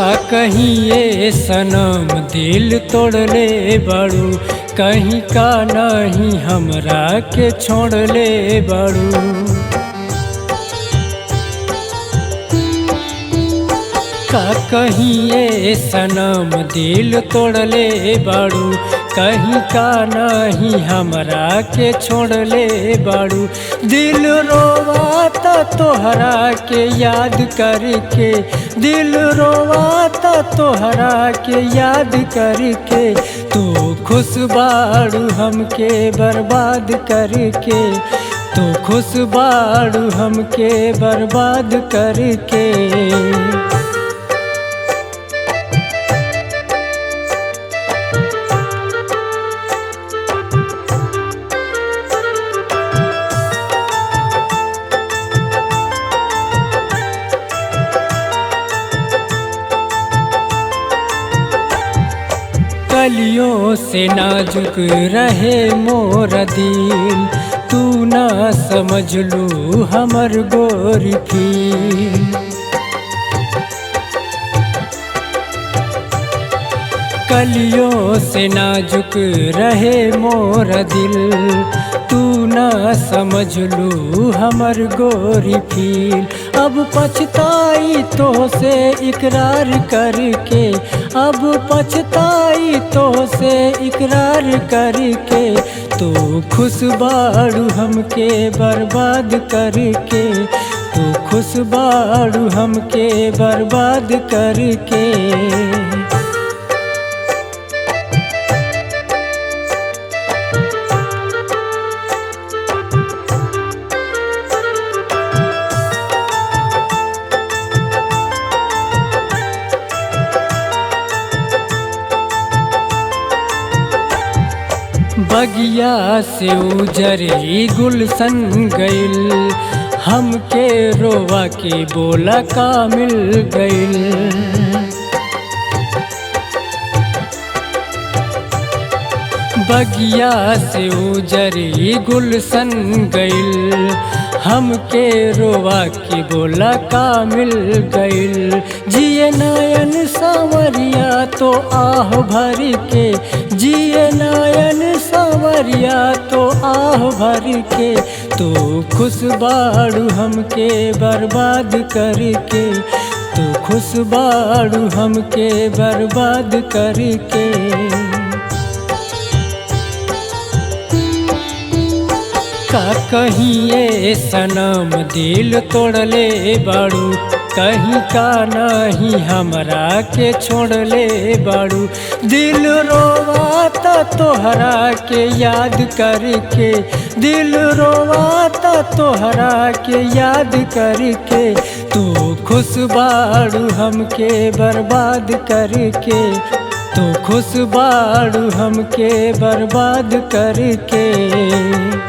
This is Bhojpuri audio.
का कहीं ये सनम दिल तोड़ले बाड़ू, कहीं का नहीं हमरा के छोड़ले बाड़ू। का कहीं ये सनम दिल तोड़ले बाड़ू, कहीं का नहीं हमरा के छोड़ले बाड़ू। दिल रोवाता तोहरा के याद करके, दिल रोवाता तोहरा के याद करके। तू खुश बाड़ू हमके बर्बाद करके, तू खुश बाड़ू हमके बर्बाद करके। कलियों से नाजुक रहे मोरा दिल, तू ना समझ लू हमर गोरी फील। कलियों से नाजुक रहे मोरा दिल, तू ना समझ लू हमर गोरी फील। अब पछताई तो से इकरार करके, अब पछताई तो से इकरार करके। तू खुश बाड़ू हमके बर्बाद करके, तू खुश बाड़ू हमके बर्बाद करके। बगिया से उजरी गुलशन गइल, हमके रोवा के बोला का मिल गइल। बगिया से उजरी गुलशन गइल, हमके रोवा के बोला का मिल गइल। जिए नयन सांवरिया तो आह भर के, जिए नयन सांवरिया तो आह भर के। तू खुश बाड़ू हमके बर्बाद करके, तू खुश बाड़ू हमके बर्बाद करके। का कहीं ये सनम दिल तोड़ले बाड़ू, कहीं का नहीं हमरा के छोड़ले बाड़ू। दिल रोवाता तोहरा के याद करके, दिल रोवाता तोहरा के याद करके। तू खुश बाड़ू हमके बर्बाद करके, तू खुश बाड़ू हमके बर्बाद करके।